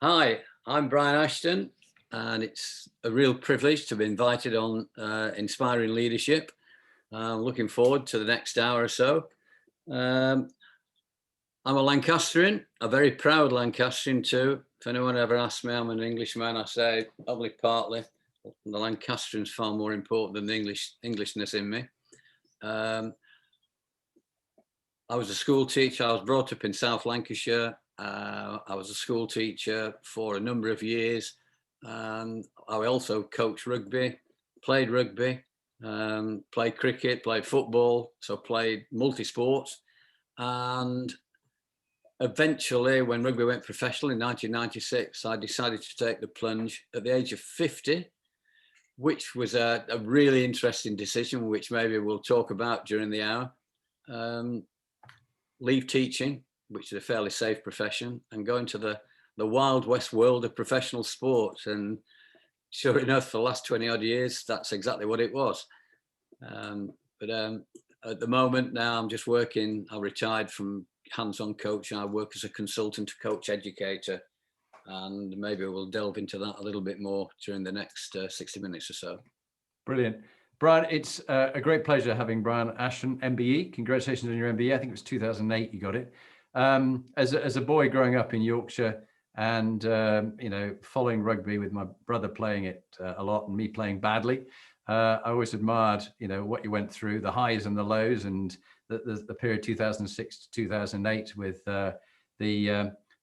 Hi, I'm Brian Ashton, and it's a real privilege to be invited on Inspiring Leadership. I'm looking forward to the next hour or so. I'm a Lancastrian, a very proud Lancastrian too. If anyone ever asks me, I'm an Englishman, I say only partly. The Lancastrian's far more important than the Englishness in me. I was a school teacher. I was brought up in South Lancashire. I was a school teacher for a number of years. I also coached rugby, played cricket, played football, so played multi-sports. And eventually, when rugby went professional in 1996, I decided to take the plunge at the age of 50, which was a really interesting decision, which maybe we'll talk about during the hour. Leave teaching, which is a fairly safe profession, and go into the wild west world of professional sports. And sure enough, for the last 20 odd years, that's exactly what it was. But at the moment now, I'm just working. I retired from hands-on coaching. I work as a consultant, coach, educator, and maybe we'll delve into that a little bit more during the next 60 minutes or so. Brilliant. Brian, it's a great pleasure having Brian Ashton MBE. Congratulations on your MBE. I think it was 2008 you got it. As a boy growing up in Yorkshire and following rugby with my brother playing it a lot and me playing badly, I always admired what you went through, the highs and the lows, and the period 2006 to 2008 with the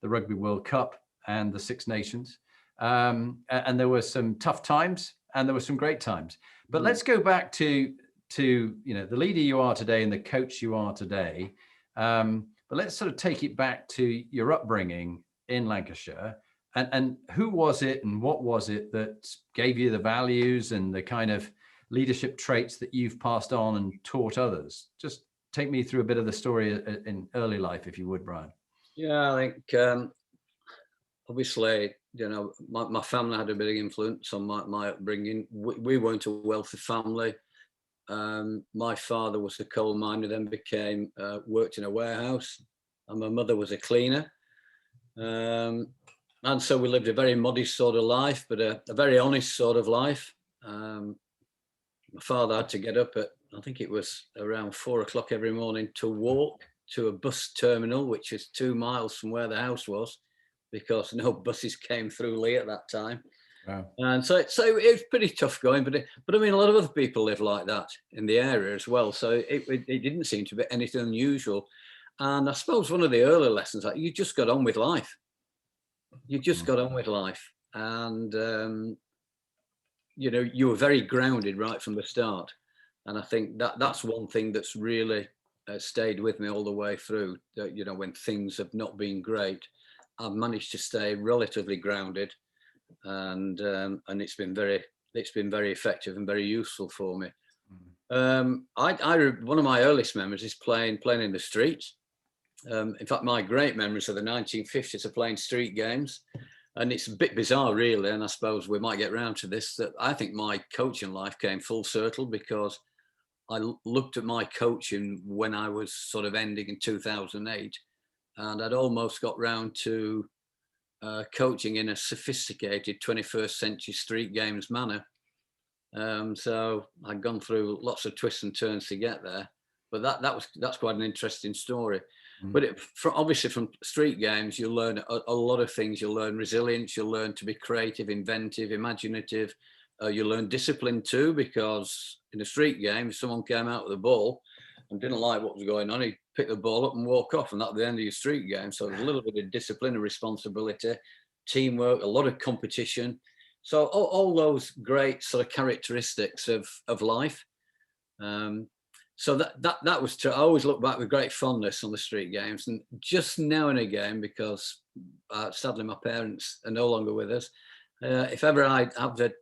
Rugby World Cup and the Six Nations. And there were some tough times and there were some great times. But let's go back to the leader you are today and the coach you are today. But let's sort of take it back to your upbringing in Lancashire, and who was it and what was it that gave you the values and the kind of leadership traits that you've passed on and taught others? Just take me through a bit of the story in early life, if you would, Brian. Yeah, I think obviously, my family had a big influence on my upbringing. We weren't a wealthy family. My father was a coal miner, then worked in a warehouse, and my mother was a cleaner. And so we lived a very modest sort of life, but a very honest sort of life. My father had to get up at, I think it was around 4 o'clock every morning to walk to a bus terminal, which is 2 miles from where the house was, because no buses came through Lee at that time. Wow. And so it was pretty tough going, but I mean, a lot of other people live like that in the area as well. So it didn't seem to be anything unusual. And I suppose one of the early lessons, like, you just got on with life. You just got on with life. And, you were very grounded right from the start. And I think that's one thing that's really stayed with me all the way through, when things have not been great. I've managed to stay relatively grounded, and it's been very effective and very useful for me. One of my earliest memories is playing in the streets. In fact, my great memories of the 1950s are playing street games, and it's a bit bizarre, really. And I suppose we might get round to this. That I think my coaching life came full circle, because I looked at my coaching when I was sort of ending in 2008. And I'd almost got round to coaching in a sophisticated 21st century street games manner. So I'd gone through lots of twists and turns to get there. But that's quite an interesting story. But obviously from street games, you learn a lot of things. You learn resilience. You learn to be creative, inventive, imaginative. You learn discipline too, because in a street game, if someone came out with a ball and didn't like what was going on, he'd pick the ball up and walk off, and that's the end of your street game. So there's a little bit of discipline and responsibility, teamwork, a lot of competition. So all those great sort of characteristics of life. So that was true. I always look back with great fondness on the street games, and just now and again, because sadly my parents are no longer with us, if ever I have the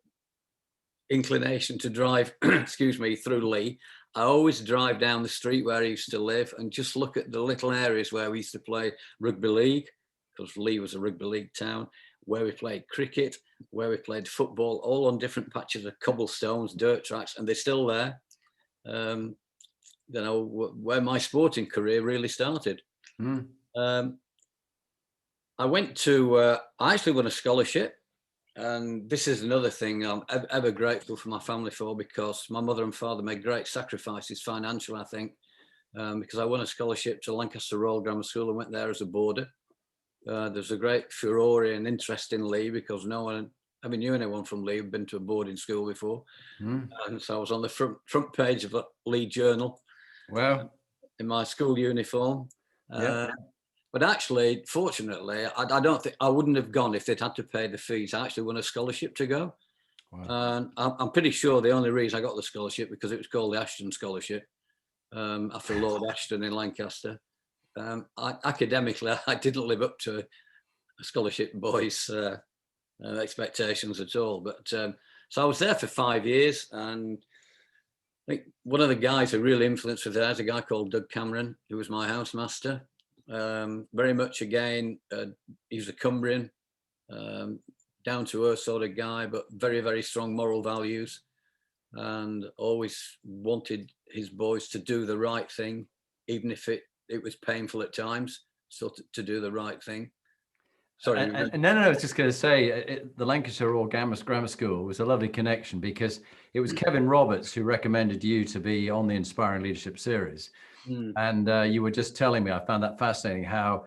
inclination to drive, through Lee, I always drive down the street where I used to live and just look at the little areas where we used to play Rugby League, because Lee was a Rugby League town, where we played cricket, where we played football, all on different patches of cobblestones, dirt tracks, and they're still there. Where my sporting career really started. I went to, I actually won a scholarship. And this is another thing I'm ever grateful for my family for, because my mother and father made great sacrifices financial, I think, because I won a scholarship to Lancaster Royal Grammar School and went there as a boarder. There's a great furore and interest in Lee, because no one ever knew anyone from Lee who'd been to a boarding school before. And so I was on the front page of a Lee Journal. Wow. In my school uniform. Yeah. But actually, fortunately, I don't think I wouldn't have gone if they'd had to pay the fees. I actually won a scholarship to go. Wow. And I'm pretty sure the only reason I got the scholarship because it was called the Ashton Scholarship, after Lord Ashton in Lancaster. Academically, I didn't live up to a scholarship boys' expectations at all. But so I was there for 5 years, and I think one of the guys who really influenced me there is a guy called Doug Cameron, who was my housemaster. Very much, again, he was a Cumbrian, down to earth sort of guy, but very, very strong moral values, and always wanted his boys to do the right thing, even if it was painful at times, so to do the right thing. Sorry. No, I was just going to say, the Lancashire Royal Grammar School was a lovely connection, because it was Kevin Roberts who recommended you to be on the Inspiring Leadership series. And you were just telling me, I found that fascinating, how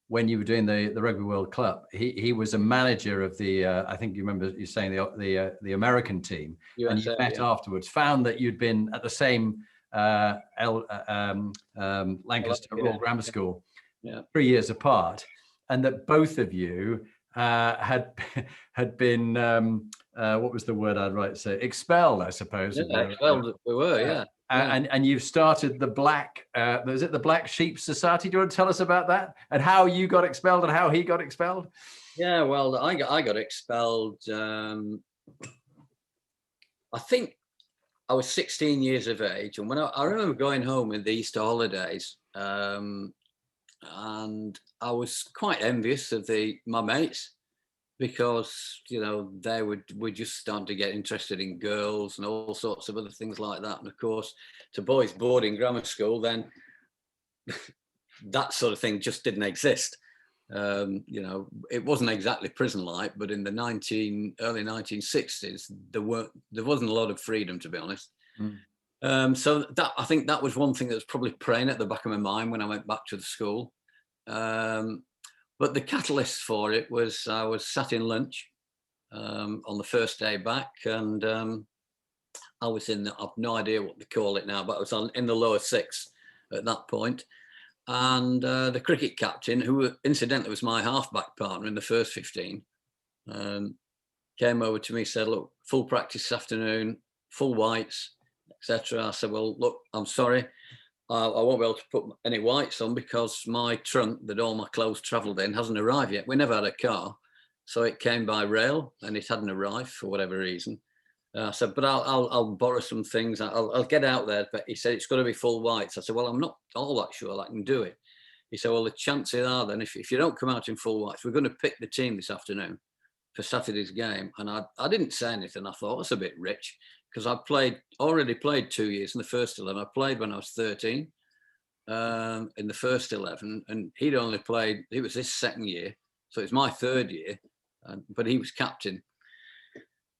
when you were doing the Rugby World Cup, he was a manager of the, I think you remember you saying the American team, USA, and you met afterwards, found that you'd been at the same Lancaster Royal Grammar School 3 years apart, and that both of you had been, what was the word I'd like to say, expelled, I suppose. Yeah, expelled, we were, yeah. And you've started the is it the Black Sheep Society? Do you want to tell us about that, and how you got expelled and how he got expelled? Yeah, well, I got expelled. I think I was 16 years of age, and when I remember going home in the Easter holidays, and I was quite envious of my mates, because they were just starting to get interested in girls and all sorts of other things like that. And of course, to boys boarding grammar school, then that sort of thing just didn't exist. It wasn't exactly prison-like, but in the early 1960s, there wasn't a lot of freedom, to be honest. So I think that was one thing that was probably preying at the back of my mind when I went back to the school. But the catalyst for it was I was sat in lunch on the first day back, and I was I've no idea what they call it now, but I was in the lower six at that point. And the cricket captain, who incidentally was my halfback partner in the first 15, came over to me, said, "Look, full practice this afternoon, full whites, etc." I said, "Well, look, I'm sorry. I won't be able to put any whites on because my trunk that all my clothes travelled in hasn't arrived yet." We never had a car, so it came by rail and it hadn't arrived for whatever reason. I said, "But I'll borrow some things. I'll get out there." But he said, "It's got to be full whites." I said, "Well, I'm not all that sure I can do it." He said, "Well, the chances are then if you don't come out in full whites, we're going to pick the team this afternoon for Saturday's game." And I didn't say anything. I thought, that's a bit rich, because I already played 2 years in the first 11. I played when I was 13 in the first 11, and he'd only played, it was his second year, so it's my third year, but he was captain.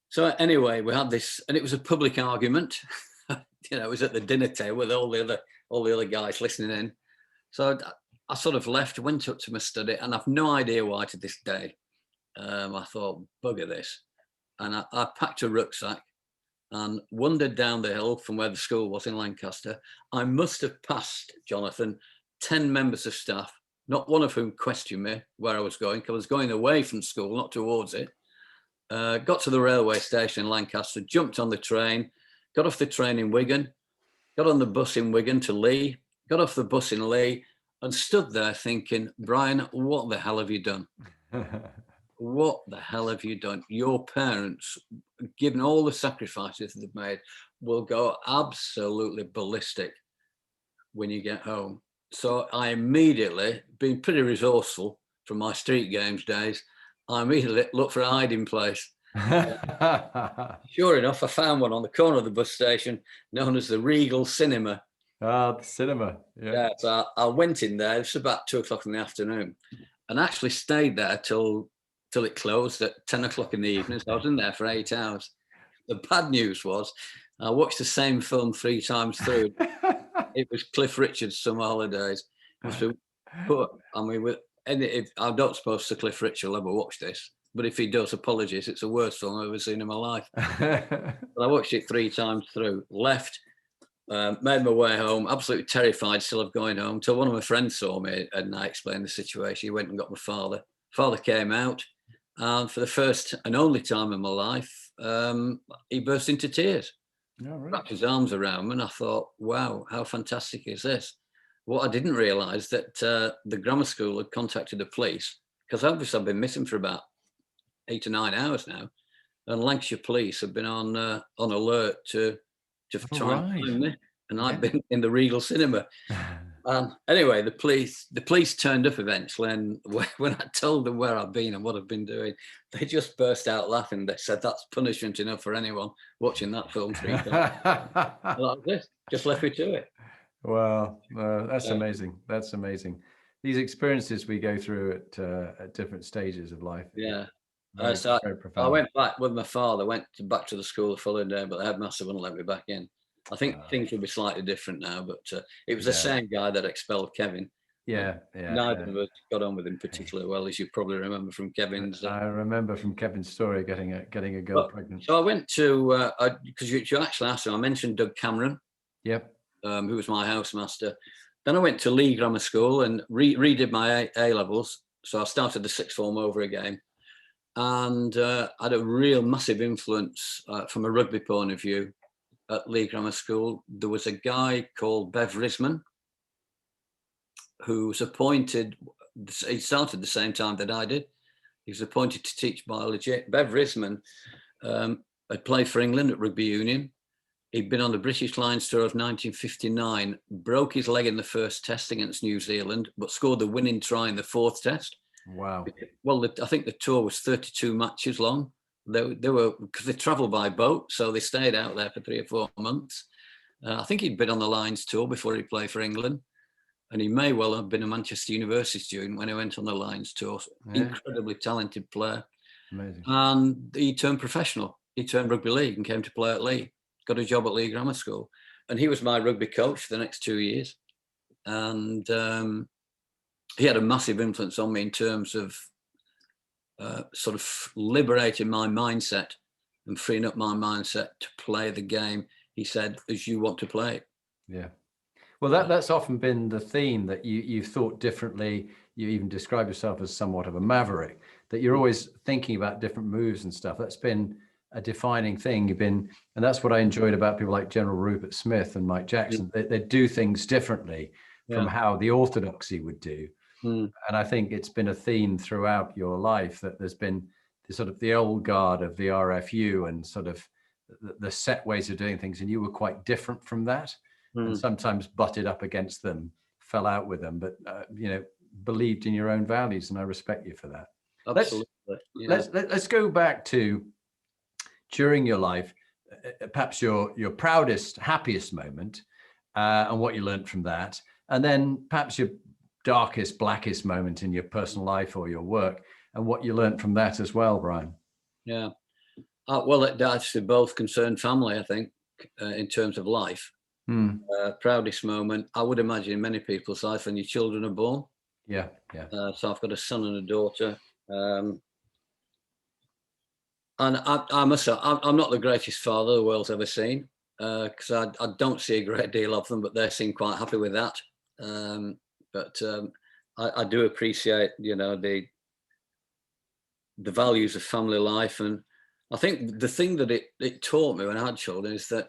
So anyway, we had this, and it was a public argument. It was at the dinner table with all the other guys listening in. So I sort of left, went up to my study, and I've no idea why to this day. I thought, bugger this. And I packed a rucksack and wandered down the hill from where the school was in Lancaster. I must have passed, Jonathan, 10 members of staff, not one of whom questioned me where I was going, because I was going away from school, not towards it. Got to the railway station in Lancaster, jumped on the train, got off the train in Wigan, got on the bus in Wigan to Lee, got off the bus in Lee, and stood there thinking, Brian, what the hell have you done? What the hell have you done? Your parents, given all the sacrifices they've made, will go absolutely ballistic when you get home. So I immediately, being pretty resourceful from my street games days, I immediately looked for a hiding place. Sure enough, I found one on the corner of the bus station known as the Regal Cinema. Ah, the cinema. Yeah. So I went in there. It was about 2:00 in the afternoon. and actually stayed there till it closed at 10 o'clock in the evening. So I was in there for 8 hours. The bad news was I watched the same film 3 times through. It was Cliff Richard's Summer Holidays. Must be, but I mean, if I don't suppose Sir Cliff Richard will ever watch this, but if he does, apologies. It's the worst film I've ever seen in my life. But I watched it 3 times through. Left, made my way home, absolutely terrified still of going home, till one of my friends saw me and I explained the situation. He went and got my father. Father came out, and for the first and only time in my life, he burst into tears. No, really? Wrapped his arms around me, and I thought, wow, how fantastic is this? What I didn't realise that the grammar school had contacted the police, because obviously I've been missing for about 8 or 9 hours now, and Lancashire police have been on alert to try and find me, and I've been in the Regal Cinema. Anyway, the police turned up eventually, and when I told them where I've been and what I've been doing, they just burst out laughing. They said, "That's punishment enough for anyone watching that film 3 times." Like this, just left me to it. Well, that's amazing. That's amazing. These experiences we go through at different stages of life. Yeah. Very, So very I profound. went back with my father. Went back to the school the following day, but the headmaster wouldn't let me back in. I think things will be slightly different now, but it was the same guy that expelled Kevin. Neither of us got on with him particularly well, as you probably remember from Kevin's. I remember from Kevin's story getting a girl pregnant. So I went to because you actually asked him. I mentioned Doug Cameron. Yep. Who was my housemaster. Then I went to Lee Grammar School and redid my A levels. So I started the sixth form over again, and had a real massive influence from a rugby point of view at Lee Grammar School. There was a guy called Bev Risman who was appointed. He started the same time that I did. He was appointed to teach biology. Bev Risman had played for England at Rugby Union. He'd been on the British Lions tour of 1959, broke his leg in the first test against New Zealand, but scored the winning try in the fourth test. Wow. Well, I think the tour was 32 matches long. They were, because they travelled by boat, so they stayed out there for 3 or 4 months. I think he'd been on the Lions tour before he played for England. And he may well have been a Manchester University student when he went on the Lions tour. Yeah. Incredibly talented player. Amazing. And he turned professional. He turned rugby league and came to play at Lee. Got a job at Lee Grammar School. And he was my rugby coach for the next 2 years. And he had a massive influence on me in terms of sort of liberating my mindset and freeing up my mindset to play the game, he said, as you want to play it. Yeah. Well, that's often been the theme, that you've thought differently. You even describe yourself as somewhat of a maverick, that you're always thinking about different moves and stuff. That's been a defining thing. And that's what I enjoyed about people like General Rupert Smith and Mike Jackson. They do things differently from how the orthodoxy would do. And I think it's been a theme throughout your life that there's been the sort of the old guard of the RFU and sort of the set ways of doing things. And you were quite different from that. And sometimes butted up against them, fell out with them, but believed in your own values, and I respect you for that. Absolutely. Let's go back to during your life, perhaps your proudest, happiest moment, and what you learned from that, and then perhaps your darkest, blackest moment in your personal life or your work, and what you learned from that as well, Brian. Yeah. Well, it actually both concern family, I think, in terms of life. Proudest moment, I would imagine, in many people's life when your children are born. Yeah. So I've got a son and a daughter. And I must say, I'm not the greatest father the world's ever seen, because I don't see a great deal of them, but they seem quite happy with that. But I do appreciate, the values of family life. And I think the thing that it taught me when I had children is that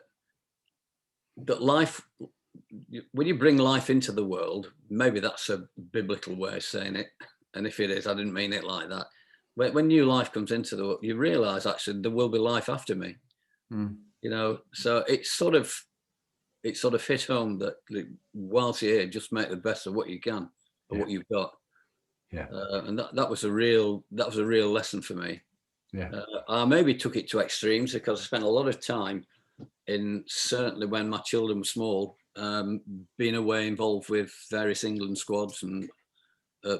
life, when you bring life into the world, maybe that's a biblical way of saying it. And if it is, I didn't mean it like that. When new life comes into the world, you realize actually there will be life after me. So it sort of hit home that whilst you're here, just make the best of what you can or what you've got. Yeah. And that was a real lesson for me. Yeah. I maybe took it to extremes because I spent a lot of time certainly when my children were small, being away involved with various England squads and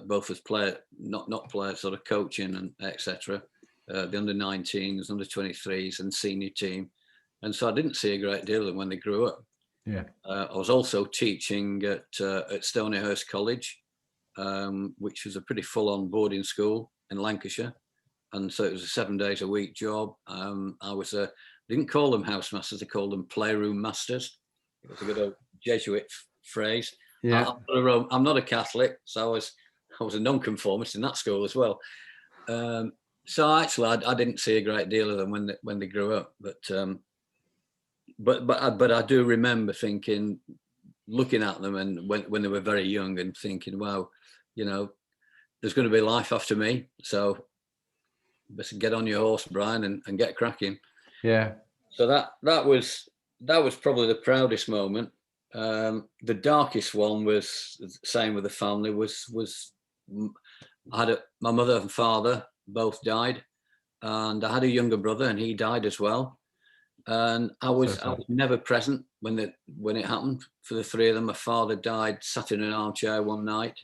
both as player, not player, sort of coaching and etc. The under-19s, under-23s, and senior team, and so I didn't see a great deal of them when they grew up. Yeah. I was also teaching at Stonyhurst College, which was a pretty full-on boarding school in Lancashire, and so it was a 7 days a week job. They didn't call them housemasters; they called them playroom masters. It was a good old Jesuit phrase. Yeah. I'm not a Catholic, so I was a non-conformist in that school as well. So actually, I didn't see a great deal of them when they grew up, but I do remember thinking, looking at them, and when they were very young, and thinking, wow, there's going to be life after me, so let's get on your horse, Brian, and get cracking. Yeah. So that was probably the proudest moment. The darkest one was the same with the family. My mother and father both died, and I had a younger brother, and he died as well. And I was never present when it happened for the three of them. My father died, sat in an armchair one night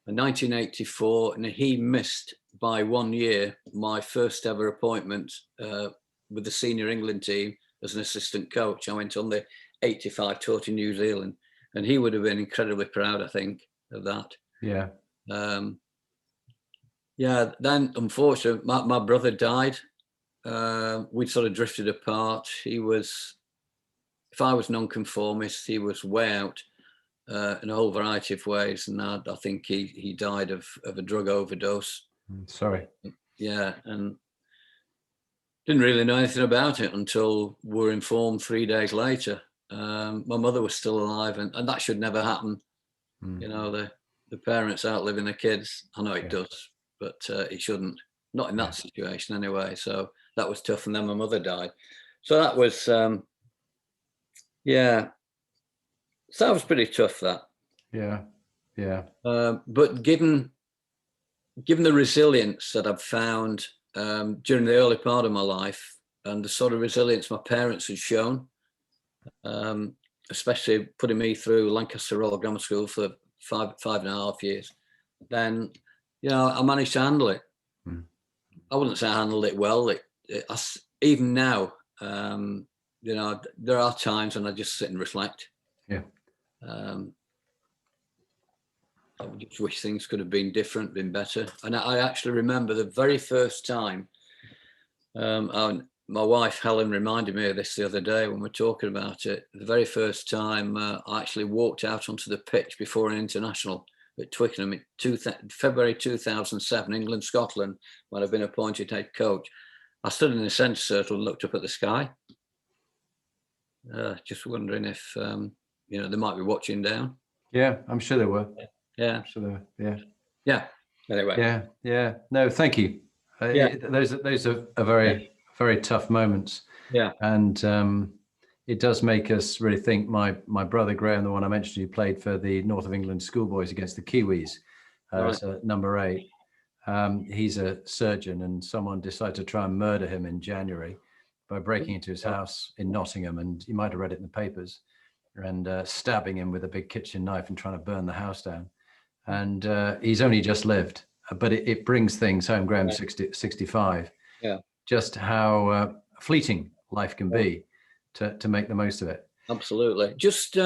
in 1984, and he missed by 1 year my first ever appointment with the senior England team as an assistant coach. I went on the 85 tour to New Zealand, and he would have been incredibly proud, I think, of that. Yeah. Then unfortunately, my brother died. We'd sort of drifted apart. If I was nonconformist, he was way out in a whole variety of ways, and I think he died of a drug overdose. Sorry. Yeah, and didn't really know anything about it until we were informed 3 days later. My mother was still alive, and that should never happen. The parents outliving the kids. I know it does, but it shouldn't. Not in that situation anyway. So that was tough. And then my mother died. So that was, so that was pretty tough, that. Yeah. Yeah. But given the resilience that I've found during the early part of my life, and the sort of resilience my parents had shown, especially putting me through Lancaster Royal Grammar School for 5.5 years, then, I managed to handle it. I wouldn't say I handled it well. Even now, there are times when I just sit and reflect. Yeah. I just wish things could have been different, been better. And I actually remember the very first time, my wife Helen reminded me of this the other day when we were talking about it. The very first time I actually walked out onto the pitch before an international at Twickenham in February 2007, England, Scotland, when I'd been appointed head coach. I stood in the centre circle and looked up at the sky, just wondering if they might be watching down. Yeah, I'm sure they were. Yeah, I'm sure they were. Yeah. Yeah. Anyway. Yeah. Yeah. No, thank you. Those are very, very tough moments. Yeah. And it does make us really think. My brother Graham, the one I mentioned, who played for the North of England schoolboys against the Kiwis, so number 8. He's a surgeon, and someone decided to try and murder him in January by breaking into his house in Nottingham, and you might have read it in the papers, and stabbing him with a big kitchen knife and trying to burn the house down. And he's only just lived, but it brings things home. Graham's 65. Yeah. Just how fleeting life can be. To make the most of it. Absolutely. Just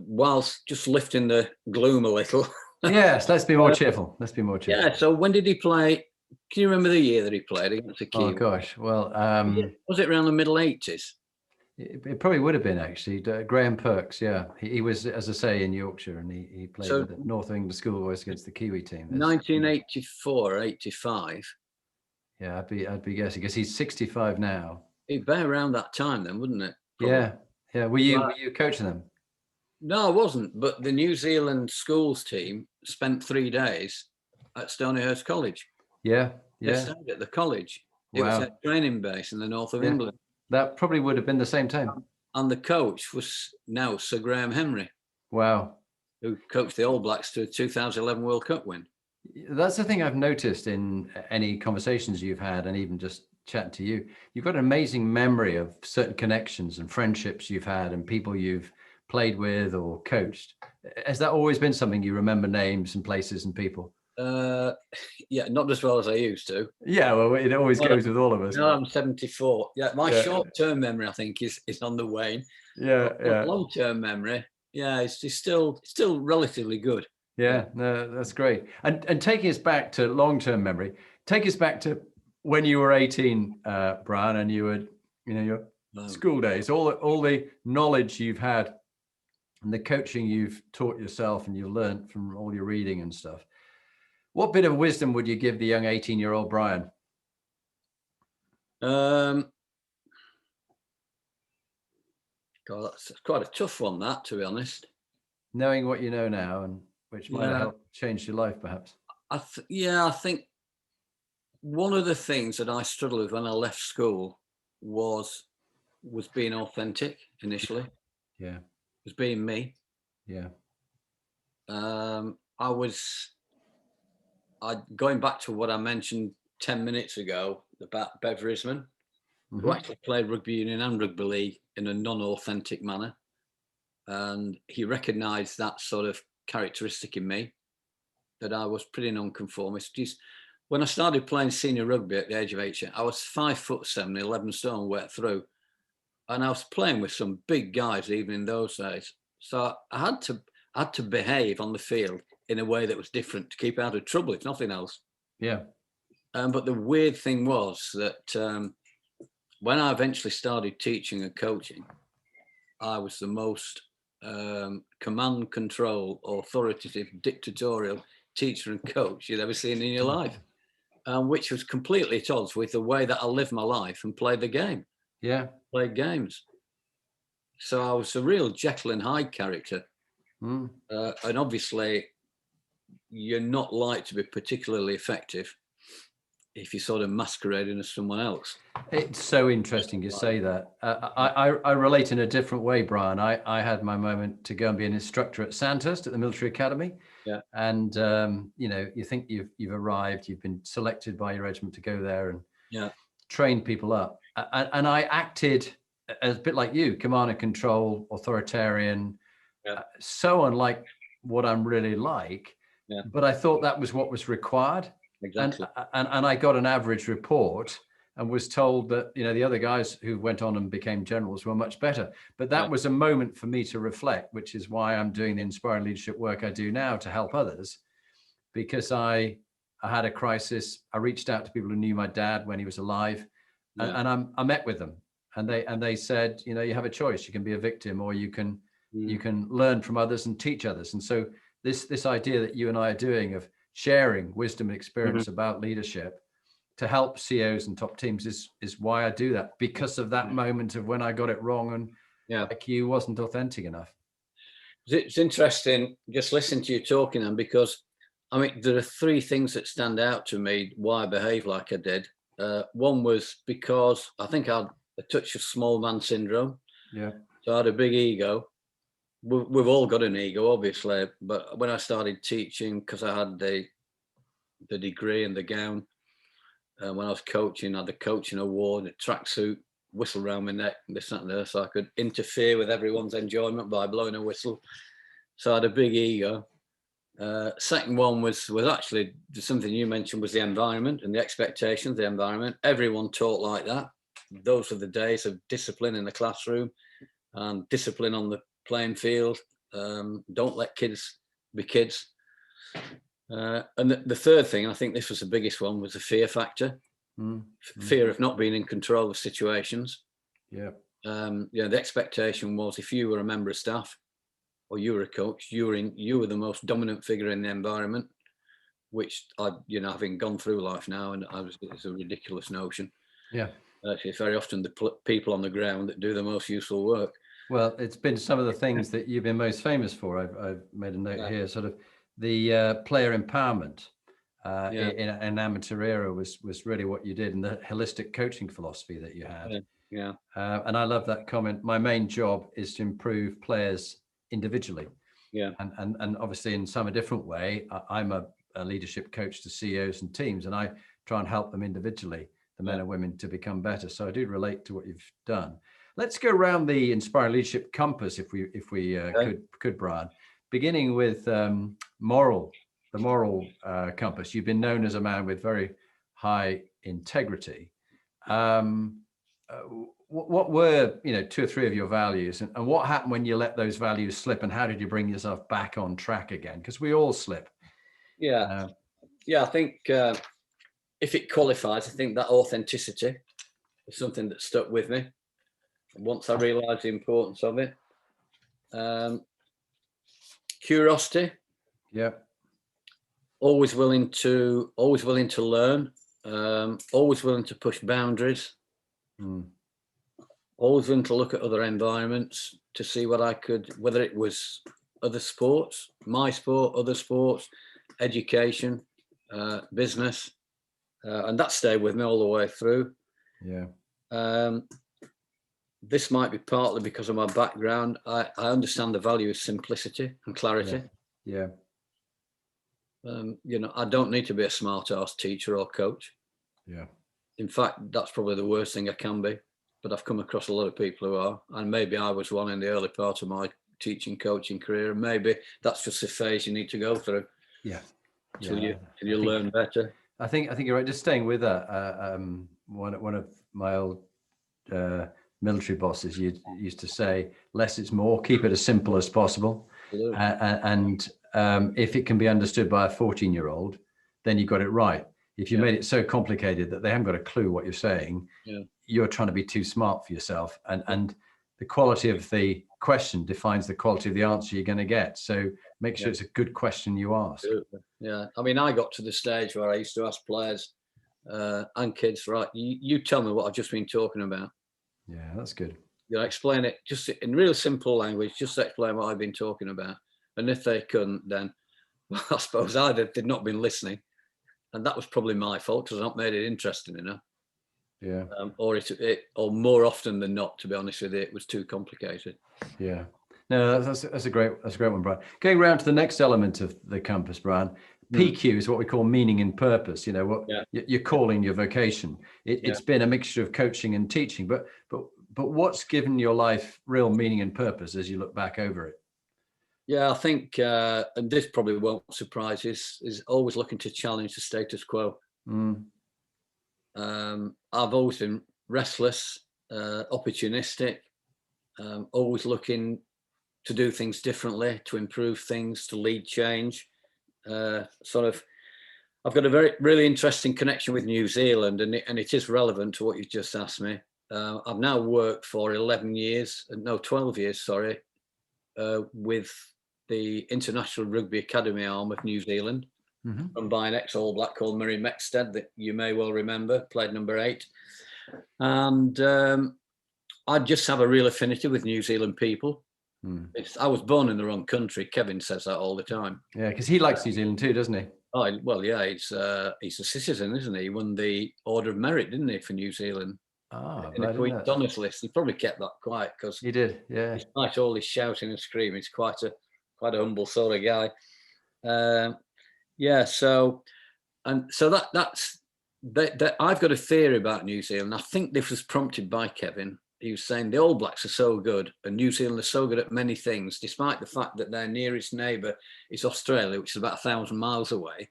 whilst just lifting the gloom a little. Yes, let's be more cheerful. Yeah. So when did he play? Can you remember the year that he played against the Kiwis? Oh gosh. Well, was it around the middle 80s? It probably would have been actually. Graham Perks. Yeah, he was, as I say, in Yorkshire, and he played with the North England schoolboys against the Kiwi team. 1984 or 85. Yeah, I'd be guessing, because he's 65 now. It'd be around that time then, wouldn't it? Probably. Yeah. Were you coaching them? No, I wasn't. But the New Zealand schools team spent 3 days at Stonyhurst College. Yeah. They stayed at the college. It was a training base in the north of England. That probably would have been the same time. And the coach was now Sir Graham Henry. Wow. Who coached the All Blacks to a 2011 World Cup win. That's the thing I've noticed in any conversations you've had, and even just chatting to you. You've got an amazing memory of certain connections and friendships you've had and people you've played with or coached. Has that always been something you remember, names and places and people? Yeah, not as well as I used to. Yeah, well, it always Well, goes with all of us. now I'm 74. Yeah, my Yeah, short-term memory, I think, is on the wane. yeah, But yeah, long-term memory, yeah, it's still relatively good. yeah. No, that's great. And taking us back to long-term memory, take us back to when you were 18, Brian, and you were, your school days, all the knowledge you've had and the coaching you've taught yourself and you've learned from all your reading and stuff. What bit of wisdom would you give the young 18-year-old Brian? God, that's quite a tough one, that, to be honest. Knowing what you know now, and which might have Yeah, helped change your life, perhaps. I think one of the things that I struggled with when I left school was being authentic initially, Yeah, was being me. yeah, Going back to what I mentioned 10 minutes ago about Bev Risman, who actually played Rugby Union and Rugby League in a non-authentic manner. And he recognised that sort of characteristic in me, that I was pretty nonconformist. When I started playing senior rugby at the age of 18, I was 5'7", 11 stone wet through. And I was playing with some big guys even in those days. So I had to behave on the field in a way that was different to keep out of trouble, if nothing else. yeah. But the weird thing was that when I eventually started teaching and coaching, I was the most command control, authoritative, dictatorial teacher and coach you'd ever seen in your life, which was completely at odds with the way that I lived my life and played the game. Yeah. Played games. So I was a real Jekyll and Hyde character. And obviously, you're not likely to be particularly effective if you're sort of masquerading as someone else. It's so interesting you say that. I relate in a different way, Brian. I had my moment to go and be an instructor at Sandhurst at the military academy. Yeah. And, you think you've arrived, you've been selected by your regiment to go there and train people up. And I acted as a bit like you, command and control, authoritarian, so unlike what I'm really like. Yeah. But I thought that was what was required. Exactly. And I got an average report and was told that, the other guys who went on and became generals were much better. But that was a moment for me to reflect, which is why I'm doing the inspiring leadership work I do now to help others, because I had a crisis. I reached out to people who knew my dad when he was alive, and I met with them, and they said, you have a choice. You can be a victim, or you can learn from others and teach others. And so this idea that you and I are doing of sharing wisdom and experience about leadership to help CEOs and top teams is why I do that, because of that moment of when I got it wrong and like you wasn't authentic enough. It's interesting just listening to you talking, and because there are three things that stand out to me why I behaved like I did. One was because I think I had a touch of small man syndrome. Yeah. So I had a big ego. We've all got an ego, obviously, but when I started teaching, because I had the degree and the gown, when I was coaching, I had the coaching award, a tracksuit, whistle around my neck, this, that, and there, so I could interfere with everyone's enjoyment by blowing a whistle. So I had a big ego. Second one was actually something you mentioned, was the environment and the expectations of the environment. Everyone taught like that. Those were the days of discipline in the classroom and discipline on the playing field. Don't let kids be kids. And the third thing, I think this was the biggest one, was the fear factor. Fear of not being in control of situations. The expectation was, if you were a member of staff or you were a coach, you were the most dominant figure in the environment, which having gone through life now, and it's a ridiculous notion. Actually, it's very often the people on the ground that do the most useful work. Well, it's been some of the things that you've been most famous for. I've made a note here, sort of the player empowerment in an amateur era was really what you did, and the holistic coaching philosophy that you had. And I love that comment. My main job is to improve players individually. And obviously in some different way, I'm a leadership coach to CEOs and teams, and I try and help them individually, the men and women, to become better. So I do relate to what you've done. Let's go around the Inspiring Leadership Compass, if we could, Brian, beginning with moral moral compass. You've been known as a man with very high integrity. What were, you know, 2 or 3 of your values, and what happened when you let those values slip, and how did you bring yourself back on track again? Because we all slip. Yeah, I think if it qualifies, I think that authenticity is something that stuck with me. Once I realised the importance of it, curiosity. Yeah. Always willing to learn. Always willing to push boundaries. Always willing to look at other environments to see what I could, whether it was other sports, my sport, other sports, education, business, and that stayed with me all the way through. Yeah. This might be partly because of my background. I understand the value of simplicity and clarity. Yeah. You know, I don't need to be a smart ass teacher or coach. Yeah. In fact, that's probably the worst thing I can be. But I've come across a lot of people who are, and maybe I was one in the early part of my teaching, coaching career. And maybe that's just a phase you need to go through. Yeah. Till you learn better. I think you're right. Just staying with that, one of my old military bosses used to say, less is more, keep it as simple as possible. And if it can be understood by a 14-year-old, then you got it right. If you made it so complicated that they haven't got a clue what you're saying, you're trying to be too smart for yourself. And the quality of the question defines the quality of the answer you're going to get. So make sure it's a good question you ask. Yeah. I mean, I got to the stage where I used to ask players and kids, right, you tell me what I've just been talking about. Yeah, that's good. You know, explain it just in real simple language, just explain what I've been talking about. And if they couldn't, then well, I suppose they'd not been listening. And that was probably my fault because I've not made it interesting enough. Yeah. Or more often than not, to be honest with you, it was too complicated. Yeah. No, that's a great one, Brian. Going around to the next element of the compass, Brian. PQ is what we call meaning and purpose. You know, what you're calling your vocation. It's been a mixture of coaching and teaching, but what's given your life real meaning and purpose as you look back over it? Yeah, I think, and this probably won't surprise you, is always looking to challenge the status quo. I've always been restless, opportunistic, always looking to do things differently, to improve things, to lead change. I've got a really interesting connection with New Zealand, and it is relevant to what you just asked me. I've now worked for 12 years, with the International Rugby Academy arm of New Zealand, run by an ex-All Black called Murray Mexted that you may well remember, played number 8. And I just have a real affinity with New Zealand people. I was born in the wrong country. Kevin says that all the time. Yeah, because he likes New Zealand too, doesn't he? Oh, well, yeah, he's a citizen, isn't he? He won the Order of Merit, didn't he, for New Zealand? In the Queen's Honours list. He probably kept that quiet because he did. Yeah, despite all his shouting and screaming, he's quite a humble sort of guy. So that's I've got a theory about New Zealand. I think this was prompted by Kevin. He was saying the All Blacks are so good and New Zealand are so good at many things, despite the fact that their nearest neighbour is Australia, which is about 1,000 miles away.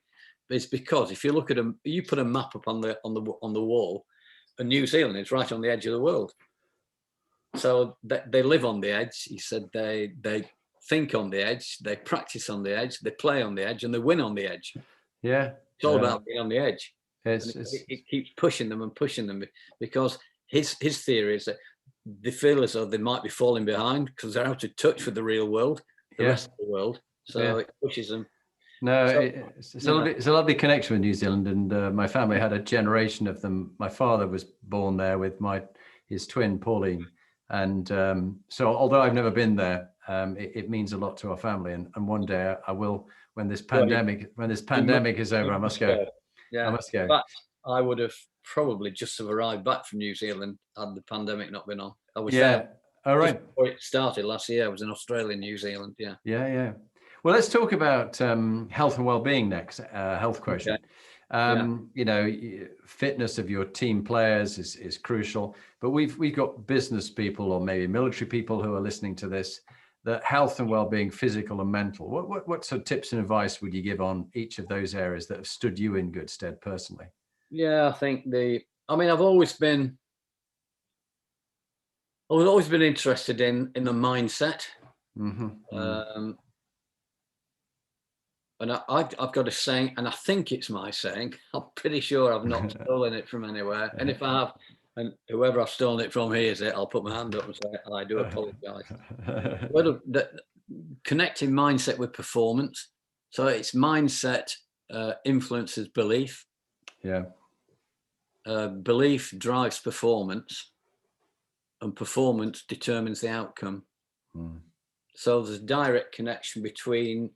But it's because if you look at them, you put a map up on the wall, and New Zealand is right on the edge of the world. So they live on the edge. He said they think on the edge, they practice on the edge, they play on the edge, and they win on the edge. Yeah, it's all about being on the edge. It keeps pushing them because his theory is that they feel as though they might be falling behind because they're out of touch with the real world, the rest of the world. So it pushes them. No, it's a lovely connection with New Zealand, and my family had a generation of them. My father was born there with his twin Pauline, and so although I've never been there, it means a lot to our family. And one day I will, when this pandemic is over, I must go. Yeah, I must go. In fact, I would have probably just have arrived back from New Zealand had the pandemic not been on. I was there. All right. Before it started last year, I was in Australia, New Zealand. Yeah. Well, let's talk about health and well-being next. Health quotient. You know, fitness of your team players is crucial. But we've got business people or maybe military people who are listening to this, the health and well-being, physical and mental. What sort of tips and advice would you give on each of those areas that have stood you in good stead personally? Yeah, I think I mean, I've always been interested in the mindset. Um, and I've got a saying, and I think it's my saying. I'm pretty sure I've not stolen it from anywhere. And if I have, and whoever I've stolen it from hears it, I'll put my hand up and say, I do apologise. Connecting mindset with performance. So it's mindset influences belief. Yeah. Belief drives performance, and performance determines the outcome. So there's a direct connection between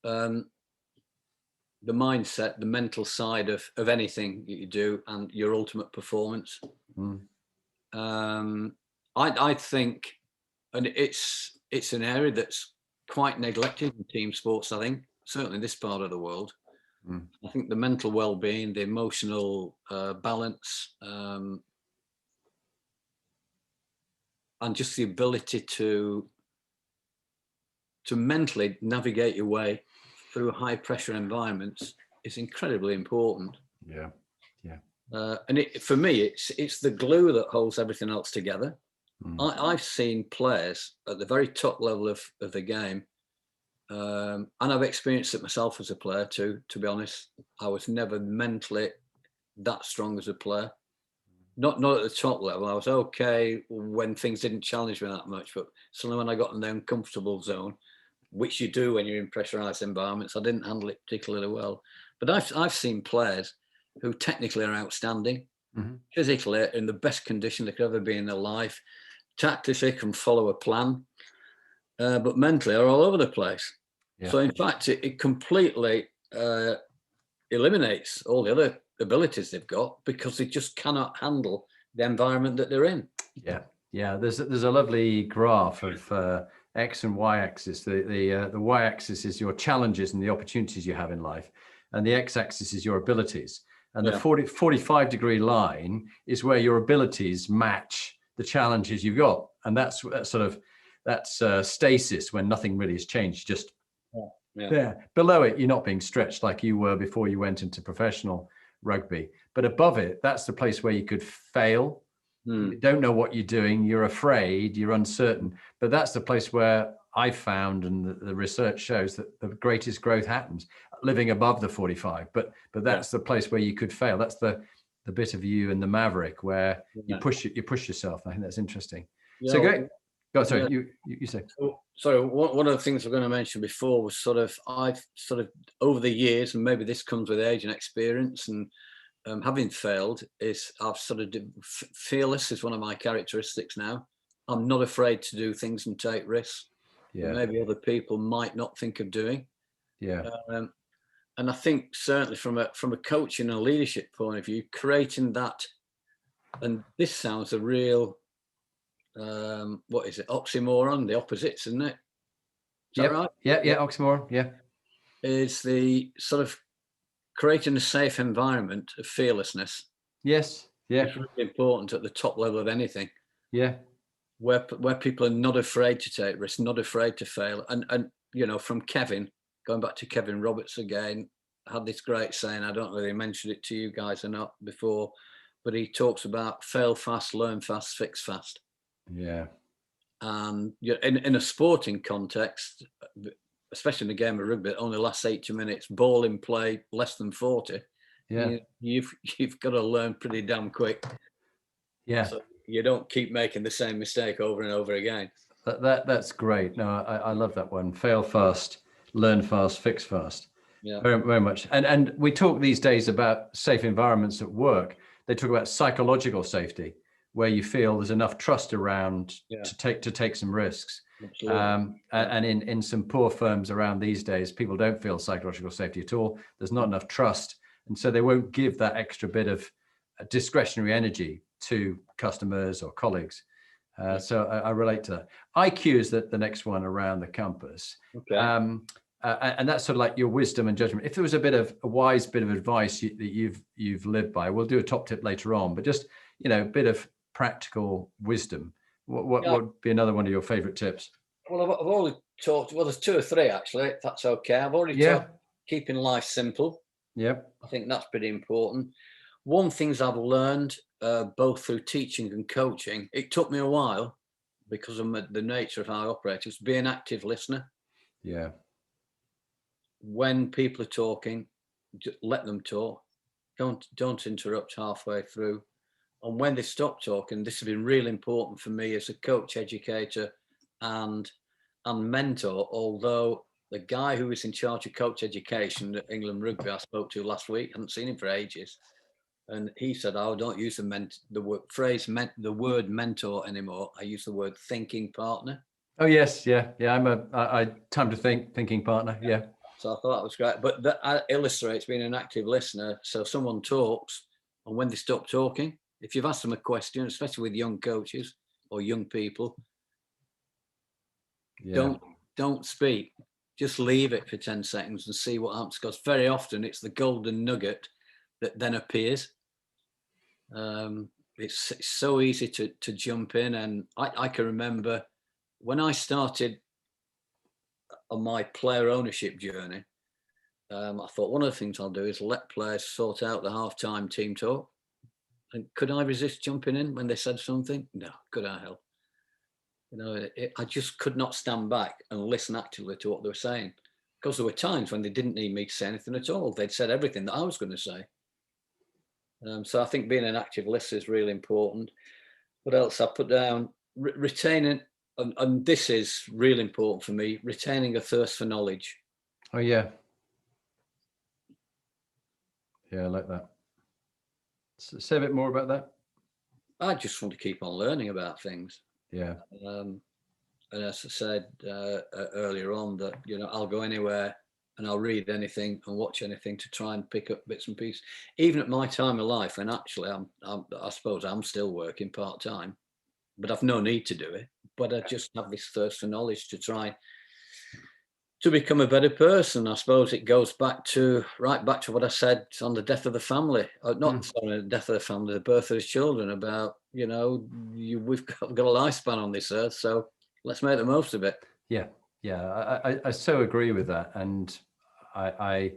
the mindset, the mental side of anything that you do, and your ultimate performance. I think, and it's an area that's quite neglected in team sports, I think, certainly in this part of the world. I think the mental well-being, the emotional balance, and just the ability to mentally navigate your way through high pressure environments is incredibly important. Yeah. And for me, it's the glue that holds everything else together. I've seen players at the very top level of the game, and I've experienced it myself as a player too. To be honest, I was never mentally that strong as a player. Not at the top level. I was okay when things didn't challenge me that much, but suddenly when I got in the uncomfortable zone, which you do when you're in pressurized environments, I didn't handle it particularly well. But I've seen players who technically are outstanding, physically in the best condition they could ever be in their life, tactically can follow a plan, but mentally are all over the place. Yeah. So in fact, it completely eliminates all the other abilities they've got because they just cannot handle the environment that they're in. Yeah. There's a lovely graph of X and Y axis. The Y axis is your challenges and the opportunities you have in life, and the X axis is your abilities. And the 45-degree line is where your abilities match the challenges you've got, and that's stasis, when nothing really has changed. Just there below it, you're not being stretched like you were before you went into professional rugby. But above it, that's the place where you could fail. You don't know what you're doing. You're afraid. You're uncertain. But that's the place where I found, and the research shows, that the greatest growth happens living above the 45. But that's the place where you could fail. That's the bit of you and the maverick where you push yourself. I think that's interesting. So great. Go on, sorry, you say. Sorry, one of the things I'm going to mention before was I've over the years, and maybe this comes with age and experience, and having failed, is I've fearless is one of my characteristics now. I'm not afraid to do things and take risks that maybe other people might not think of doing. And I think certainly from a coaching and leadership point of view, creating that, and this sounds a real what is it, oxymoron, the opposites, isn't it? Is that right? Yeah, oxymoron, yeah. Is the sort of creating a safe environment of fearlessness. Yes, yeah. It's really important at the top level of anything. Yeah. Where people are not afraid to take risks, not afraid to fail. And you know, from Kevin, going back to Kevin Roberts again, had this great saying, I don't know if he mentioned it to you guys or not before, but he talks about fail fast, learn fast, fix fast. Yeah. And in a sporting context, especially in a game of rugby, it only lasts 80 minutes, ball in play less than 40. Yeah. You've got to learn pretty damn quick. Yeah. So you don't keep making the same mistake over and over again. That's great. No, I love that one. Fail fast, learn fast, fix fast. Yeah. Very, very much. And we talk these days about safe environments at work. They talk about psychological safety, where you feel there's enough trust around to take some risks. And in some poor firms around these days, people don't feel psychological safety at all. There's not enough trust. And so they won't give that extra bit of discretionary energy to customers or colleagues. So I relate to that. IQ is the next one around the compass. Okay. And that's sort of like your wisdom and judgment. If there was a wise bit of advice that you've lived by, we'll do a top tip later on, but just, a bit of practical wisdom. What would be another one of your favorite tips? Well, I've already talked. Well, there's two or three actually. If that's okay. I've already Yeah. talked keeping life simple. Yep. I think that's pretty important. One things I've learned both through teaching and coaching. It took me a while because of the nature of how I operate. Is be an active listener. Yeah. When people are talking, just let them talk. Don't interrupt halfway through. And when they stop talking, this has been really important for me as a coach, educator, and mentor. Although the guy who was in charge of coach education at England Rugby, I spoke to last week, I hadn't seen him for ages, and he said, "Oh, I don't use the word mentor anymore. I use the word thinking partner." Oh yes, yeah. I time to thinking partner. Yeah. So I thought that was great. But that illustrates being an active listener. So if someone talks, and when they stop talking, if you've asked them a question, especially with young coaches or young people, Yeah. don't speak. Just leave it for 10 seconds and see what happens. Because very often it's the golden nugget that then appears. It's so easy to jump in. And I can remember when I started on my player ownership journey, I thought one of the things I'll do is let players sort out the halftime team talk. And could I resist jumping in when they said something? No, could I help? You know, I just could not stand back and listen actively to what they were saying, because there were times when they didn't need me to say anything at all. They'd said everything that I was going to say. So I think being an active listener is really important. What else I put down? Retaining, and this is really important for me, retaining a thirst for knowledge. Oh yeah. Yeah, I like that. Say a bit more about that. I just want to keep on learning about things. Yeah. And as I said earlier on, that I'll go anywhere and I'll read anything and watch anything to try and pick up bits and pieces. Even at my time of life, and actually I suppose I'm still working part time, but I've no need to do it. But I just have this thirst for knowledge to try to become a better person. I suppose it goes right back to what I said on the death of the family. Not sorry, the death of the family, the birth of his children. About we've got a lifespan on this earth, so let's make the most of it. Yeah, I so agree with that, and I've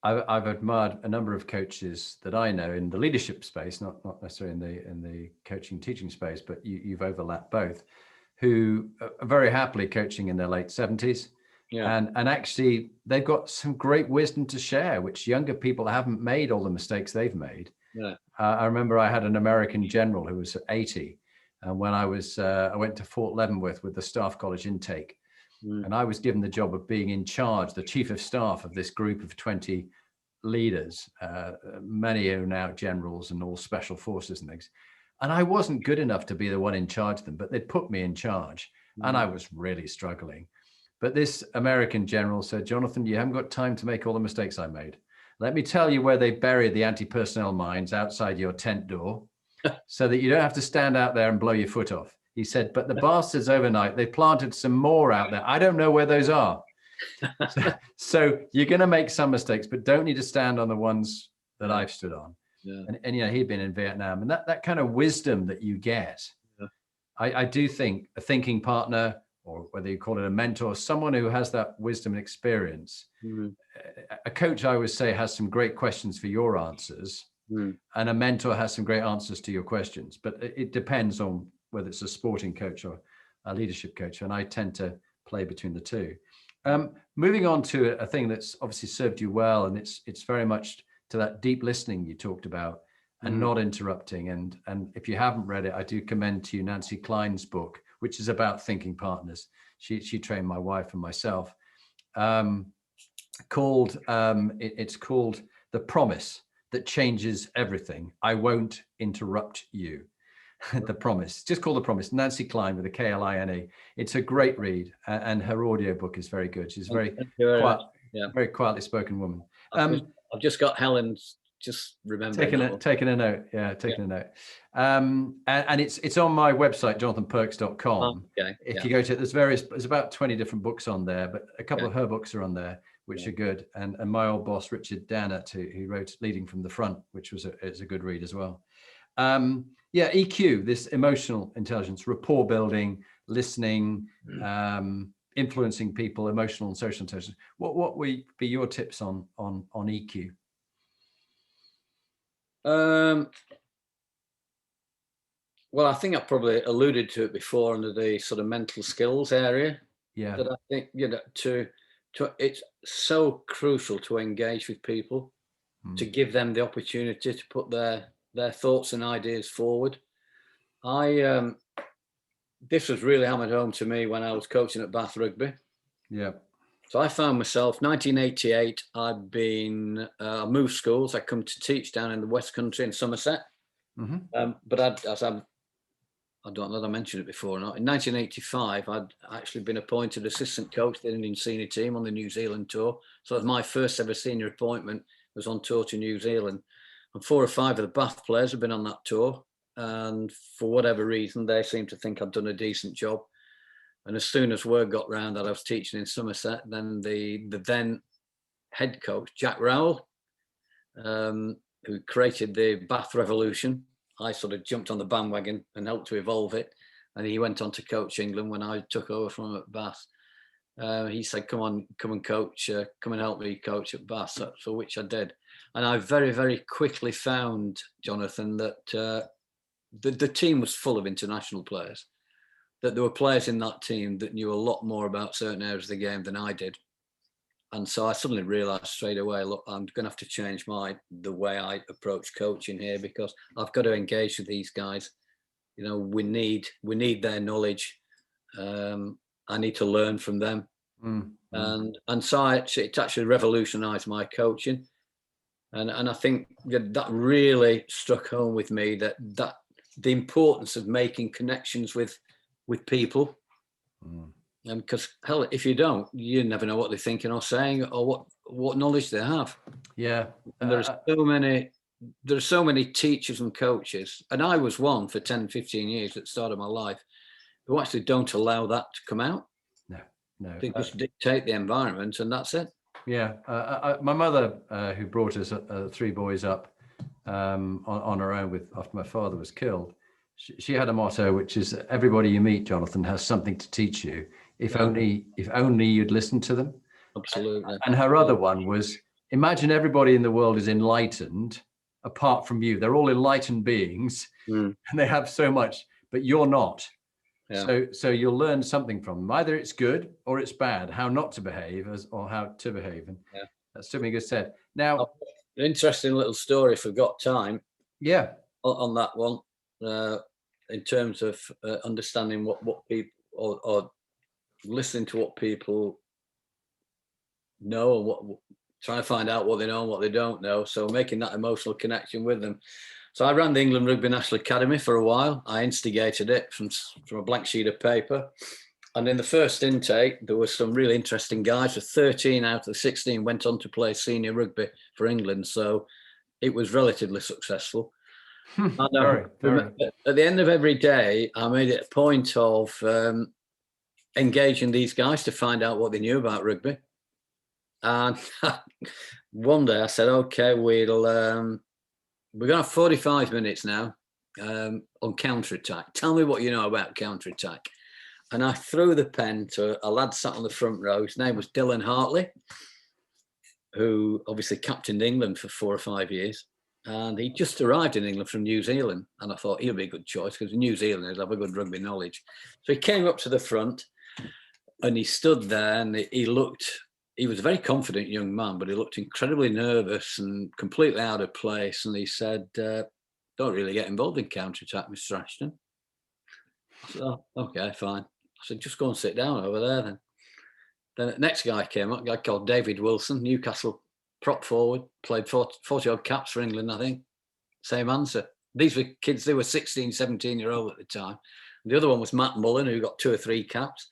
admired a number of coaches that I know in the leadership space, not necessarily in the coaching teaching space, but you've overlapped both, who are very happily coaching in their late 70s. Yeah. And actually they've got some great wisdom to share, which younger people haven't made all the mistakes they've made. Yeah. I remember I had an American general who was 80. And when I went to Fort Leavenworth with the staff college intake, and I was given the job of being in charge, the chief of staff of this group of 20 leaders, many are now generals and all special forces and things. And I wasn't good enough to be the one in charge of them, but they'd put me in charge and I was really struggling. But this American general said, "Jonathan, you haven't got time to make all the mistakes I made. Let me tell you where they buried the anti-personnel mines outside your tent door so that you don't have to stand out there and blow your foot off." He said, "But the bastards overnight, they planted some more out there. I don't know where those are." So you're going to make some mistakes, but don't need to stand on the ones that I've stood on. Yeah. And he'd been in Vietnam, and that kind of wisdom that you get, I do think a thinking partner, or whether you call it a mentor, someone who has that wisdom and experience. A coach, I always say, has some great questions for your answers, and a mentor has some great answers to your questions. But it depends on whether it's a sporting coach or a leadership coach, and I tend to play between the two. Moving on to a thing that's obviously served you well, and it's very much to that deep listening you talked about, and not interrupting. And if you haven't read it, I do commend to you Nancy Klein's book, which is about thinking partners. She trained my wife and myself. It's called The Promise That Changes Everything. I Won't Interrupt You. The Promise. Just called The Promise. Nancy Klein with a K-L-I-N-E. It's a great read, and her audiobook is very good. She's very quietly spoken woman. I've just got Helen's. Just remember taking a note. Yeah, taking a note. And it's on my website, jonathanperks.com. If you go to it, there's about 20 different books on there, but a couple of her books are on there, which are good. And my old boss, Richard Dannett, who wrote Leading from the Front, which is a good read as well. EQ, this emotional intelligence, rapport building, listening, influencing people, emotional and social intelligence. What would be your tips on EQ? Well, I think I probably alluded to it before under the sort of mental skills area. Yeah. That I think, you know, to it's so crucial to engage with people, to give them the opportunity to put their thoughts and ideas forward. This was really hammered home to me when I was coaching at Bath Rugby. Yeah. So I found myself 1988. I moved schools. I come to teach down in the West Country in Somerset. But I don't know if I mentioned it before or not. In 1985, I'd actually been appointed assistant coach of the Indian senior team on the New Zealand tour. So it was my first ever senior appointment. I was on tour to New Zealand. And 4 or 5 of the Bath players have been on that tour. And for whatever reason, they seemed to think I'd done a decent job. And as soon as word got round that I was teaching in Somerset, then the then head coach, Jack Rowell, who created the Bath Revolution, I sort of jumped on the bandwagon and helped to evolve it. And he went on to coach England when I took over from him at Bath. He said, come and coach, come and help me coach at Bath, so which I did. And I very, very quickly found, Jonathan, that the team was full of international players, that there were players in that team that knew a lot more about certain areas of the game than I did. And so I suddenly realised straight away, look, I'm going to have to change the way I approach coaching here, because I've got to engage with these guys. You know, we need their knowledge. I need to learn from them. And so it actually revolutionised my coaching. And I think that really struck home with me that the importance of making connections with people. Because hell, if you don't, you never know what they're thinking or saying, or what knowledge they have. Yeah. And there are so many teachers and coaches, and I was one for 10, 15 years at the start of my life, who actually don't allow that to come out. No. They just dictate the environment, and that's it. Yeah. My mother, who brought us 3 boys up on her own after my father was killed, she had a motto, which is, everybody you meet, Jonathan, has something to teach you. If only you'd listen to them. Absolutely. And her other one was, imagine everybody in the world is enlightened apart from you. They're all enlightened beings, and they have so much, but you're not. Yeah. So you'll learn something from them. Either it's good or it's bad, how not to behave or how to behave. And that's something good said. Now, an interesting little story if we've got time. Yeah. On that one, in terms of understanding what people or listening to what people know, and what trying to find out what they know and what they don't know. So making that emotional connection with them. So I ran the England Rugby National Academy for a while. I instigated it from a blank sheet of paper. And in the first intake, there were some really interesting guys. 13 out of the 16 went on to play senior rugby for England. So it was relatively successful. And, at the end of every day, I made it a point of engaging these guys to find out what they knew about rugby. And one day I said, okay, we're going to have 45 minutes now on counter-attack. Tell me what you know about counter-attack. And I threw the pen to a lad sat on the front row. His name was Dylan Hartley, who obviously captained England for 4 or 5 years. And he just arrived in England from New Zealand. And I thought he'll be a good choice because New Zealanders have a good rugby knowledge. So he came up to the front and he stood there, and he was a very confident young man, but he looked incredibly nervous and completely out of place. And he said, don't really get involved in counter-attack, Mr. Ashton. I said, oh, okay, fine. I said, just go and sit down over there then. Then the next guy came up, a guy called David Wilson, Newcastle prop forward, played 40-odd caps for England, I think. Same answer. These were kids, they were 16, 17-year-old at the time. The other one was Matt Mullen, who got 2 or 3 caps.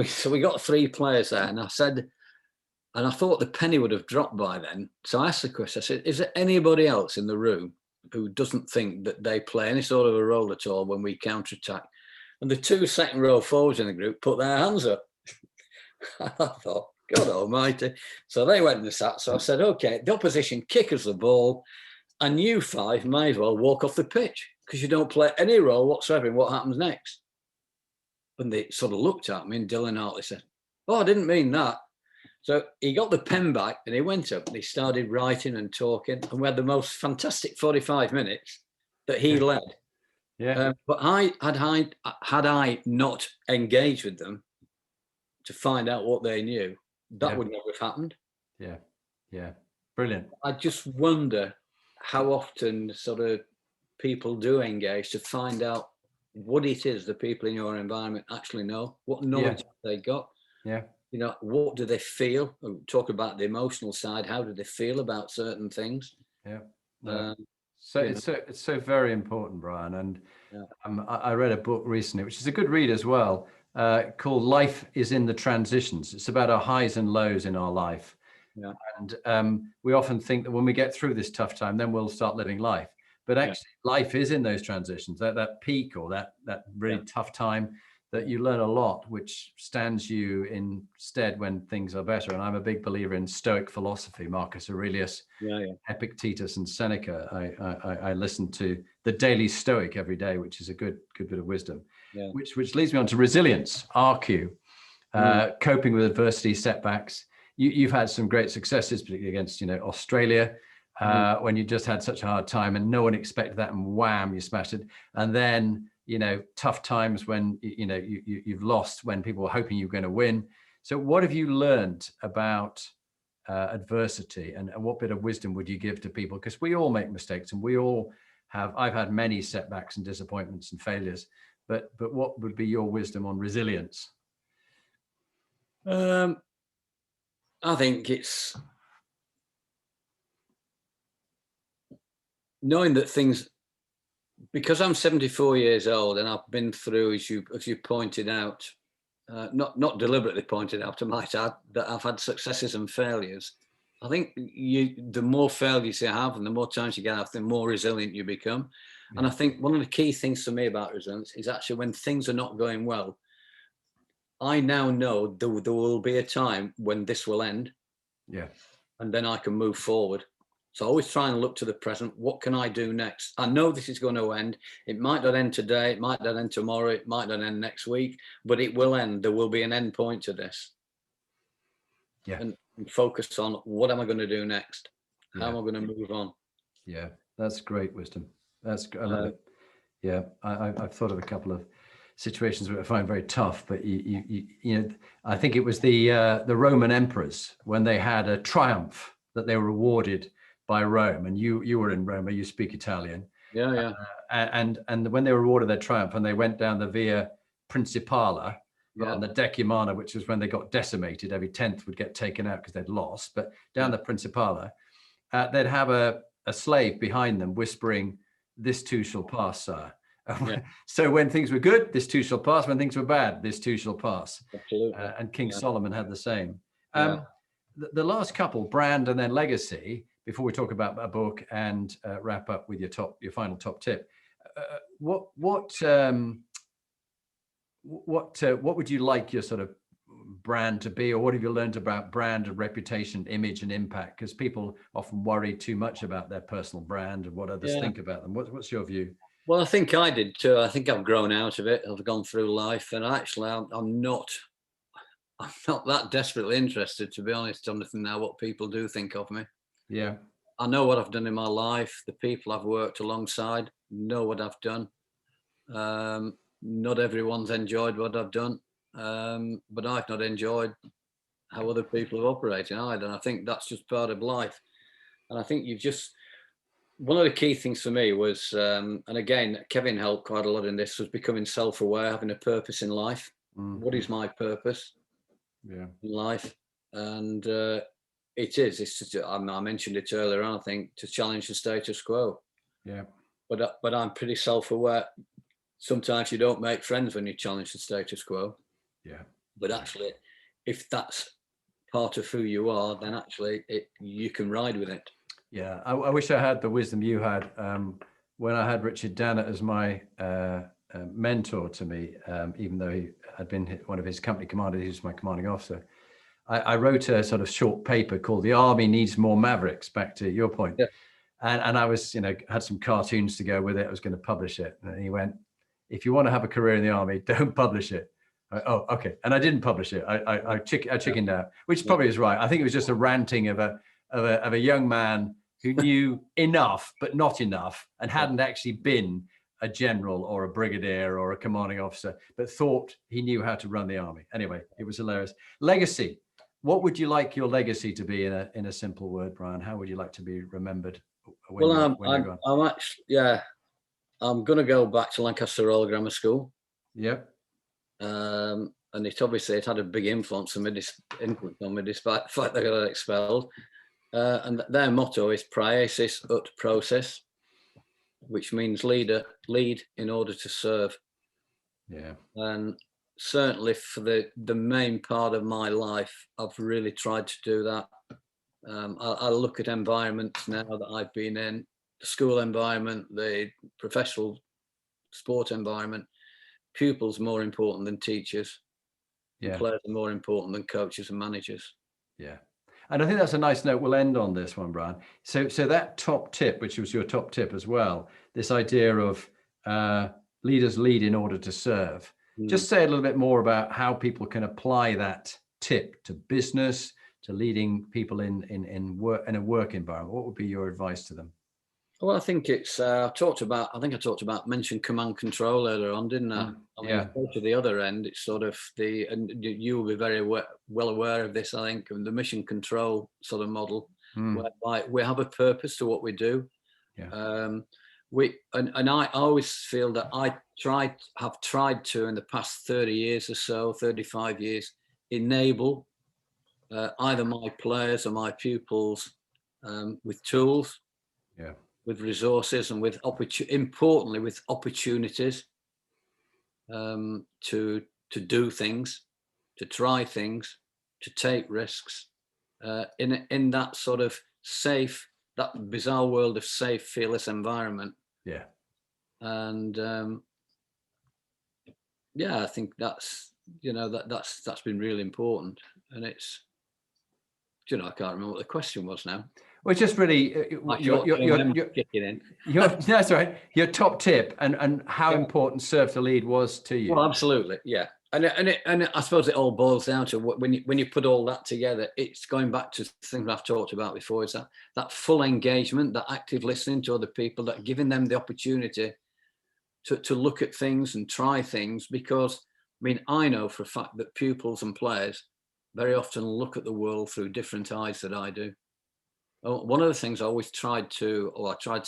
So we got 3 players there, and I said, and I thought the penny would have dropped by then. So I asked the question, I said, is there anybody else in the room who doesn't think that they play any sort of a role at all when we counter-attack? And the 2 second row forwards in the group put their hands up. I thought, God almighty. So they went and sat. So I said, okay, the opposition kick us the ball, and you 5 may as well walk off the pitch because you don't play any role whatsoever in what happens next. And they sort of looked at me, and Dylan Hartley said, "Oh, I didn't mean that." So he got the pen back and he went up and he started writing and talking. And we had the most fantastic 45 minutes that he led. Yeah. But had I not engaged with them to find out what they knew, that would never have happened. Yeah. Yeah. Brilliant. I just wonder how often sort of people do engage to find out what it is the people in your environment actually know, what knowledge have they got. Yeah. You know, what do they feel? Talk about the emotional side. How do they feel about certain things? Yeah. So You know, it's so very important, Brian. And yeah, I read a book recently, which is a good read as well, called "Life is in the Transitions." It's about our highs and lows in our life. yeah, And we often think that when we get through this tough time, then we'll start living life. But yeah, actually, life is in those transitions, that peak or that really yeah, tough time that you learn a lot, which stands you in stead when things are better. And I'm a big believer in Stoic philosophy, Marcus Aurelius, yeah, yeah, Epictetus, and Seneca. I listen to the Daily Stoic every day, which is a good bit of wisdom. yeah. Which leads me on to resilience, RQ, coping with adversity, setbacks. You've had some great successes, particularly against Australia, when you just had such a hard time and no one expected that, and wham, you smashed it. And then tough times when you've lost, when people were hoping you were going to win. So what have you learned about adversity, and what bit of wisdom would you give to people? Because we all make mistakes, and we all have. I've had many setbacks and disappointments and failures, but what would be your wisdom on resilience? I think it's knowing that things, because I'm 74 years old and I've been through, as you pointed out, not deliberately pointed out, I might add, that I've had successes and failures. I think the more failures you have and the more times you get out, the more resilient you become. Yeah. And I think one of the key things for me about resilience is actually when things are not going well, I now know there will be a time when this will end. Yeah. And then I can move forward. So I always try and look to the present. What can I do next? I know this is going to end. It might not end today. It might not end tomorrow. It might not end next week, but it will end. There will be an end point to this. Yeah. And focus on what am I going to do next? How Yeah. am I going to move on? Yeah. That's great wisdom. I love it. Yeah. I've thought of a couple of situations which I find very tough, but I think it was the Roman emperors when they had a triumph that they were awarded by Rome, and you were in Rome, you speak Italian. Yeah, yeah. And when they were awarded their triumph and they went down the Via Principala, Yeah. on the Decimana, which was when they got decimated, every 10th would get taken out because they'd lost, but down the Principala, they'd have a slave behind them whispering, "This too shall pass, sir." Yeah. So when things were good, this too shall pass. When things were bad, this too shall pass. Absolutely. And King Solomon had the same. Yeah. The last couple, brand and then legacy, before we talk about a book and wrap up with your final top tip, what would you like your sort of brand to be, or what have you learned about brand and reputation, image and impact? Because people often worry too much about their personal brand and what others think about them. What's your view? Well, I think I did too. I think I've grown out of it. I've gone through life, and actually, I'm not that desperately interested, to be honest, Jonathan, now what people do think of me. Yeah. I know what I've done in my life. The people I've worked alongside know what I've done. Not everyone's enjoyed what I've done, but I've not enjoyed how other people have operated either. And I think that's just part of life. And I think one of the key things for me was, and again, Kevin helped quite a lot in this, was becoming self-aware, having a purpose in life. What is my purpose in life? And it's just, I mentioned it earlier on, I think, to challenge the status quo. Yeah. But I'm pretty self-aware. Sometimes you don't make friends when you challenge the status quo. Yeah. But actually, if that's part of who you are, then actually you can ride with it. Yeah, I wish I had the wisdom you had when I had Richard Dannett as my mentor to me, even though he had been one of his company commanders. He was my commanding officer. I wrote a sort of short paper called "The Army Needs More Mavericks," back to your point. Yeah. And I was, had some cartoons to go with it. I was going to publish it. And he went, "If you want to have a career in the army, don't publish it. Oh, okay. And I didn't publish it. I chickened out, which probably is right. I think it was just a ranting of a young man who knew enough, but not enough, and hadn't actually been a general or a brigadier or a commanding officer, but thought he knew how to run the army. Anyway, it was hilarious. Legacy. What would you like your legacy to be in a simple word, Brian? How would you like to be remembered when you're gone? I'm actually, I'm going to go back to Lancaster Royal Grammar School. Yep. And it had a big influence on me, despite the fact they got expelled. And their motto is "Praesis ut process," which means lead in order to serve. Yeah. And certainly for the main part of my life, I've really tried to do that. I look at environments now that I've been in, the school environment, the professional sport environment. Pupils more important than teachers. Yeah. Players are more important than coaches and managers. Yeah. And I think that's a nice note. We'll end on this one, Brian. So that top tip, which was your top tip as well, this idea of leaders lead in order to serve. Just say a little bit more about how people can apply that tip to business, to leading people in a work environment. What would be your advice to them? Well, I think it's mentioned command control earlier on, didn't I? Go to the other end, it's sort of and you will be very well aware of this, I think, of the mission control sort of model, whereby we have a purpose to what we do. Yeah. I always feel that I have tried to, in the past 30 years or so, 35 years, enable either my players or my pupils with tools. Yeah. With resources and importantly with opportunities to do things, to try things, to take risks in that sort of safe, that bizarre world of safe, fearless environment. Yeah. And I think that's been really important. And it's, I can't remember what the question was now. Well, it's just really that's right. Your top tip and how important serve to lead was to you. Well, absolutely, yeah. And I suppose it all boils down to when you put all that together, it's going back to things I've talked about before. Is that full engagement, that active listening to other people, that giving them the opportunity to look at things and try things. Because I know for a fact that pupils and players very often look at the world through different eyes that I do. One of the things I always tried to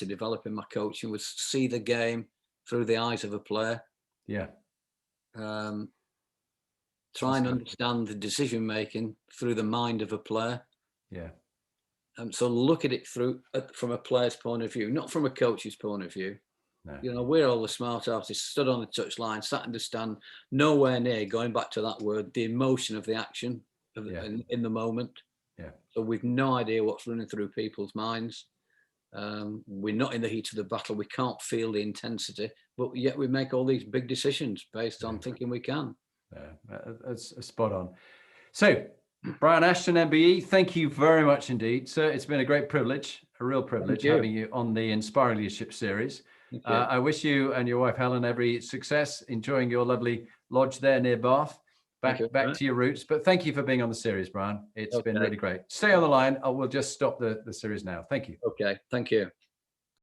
develop in my coaching was see the game through the eyes of a player. Yeah. Try and understand the decision making through the mind of a player. Yeah. So look at it from a player's point of view, not from a coach's point of view. No. We're all the smart artists, stood on the touchline, sat in the stand, nowhere near, going back to that word, the emotion of the action in the moment. Yeah. So we've no idea what's running through people's minds. We're not in the heat of the battle. We can't feel the intensity, but yet we make all these big decisions based on thinking we can. Yeah, that's spot on. So, Brian Ashton MBE, thank you very much indeed, sir. It's been a great privilege, a real privilege having you on the Inspiring Leadership series. I wish you and your wife Helen every success, enjoying your lovely lodge there near Bath. Back to your roots. But thank you for being on the series, Brian. It's been really great. Stay on the line. I will just stop the series now. Thank you. Okay. Thank you.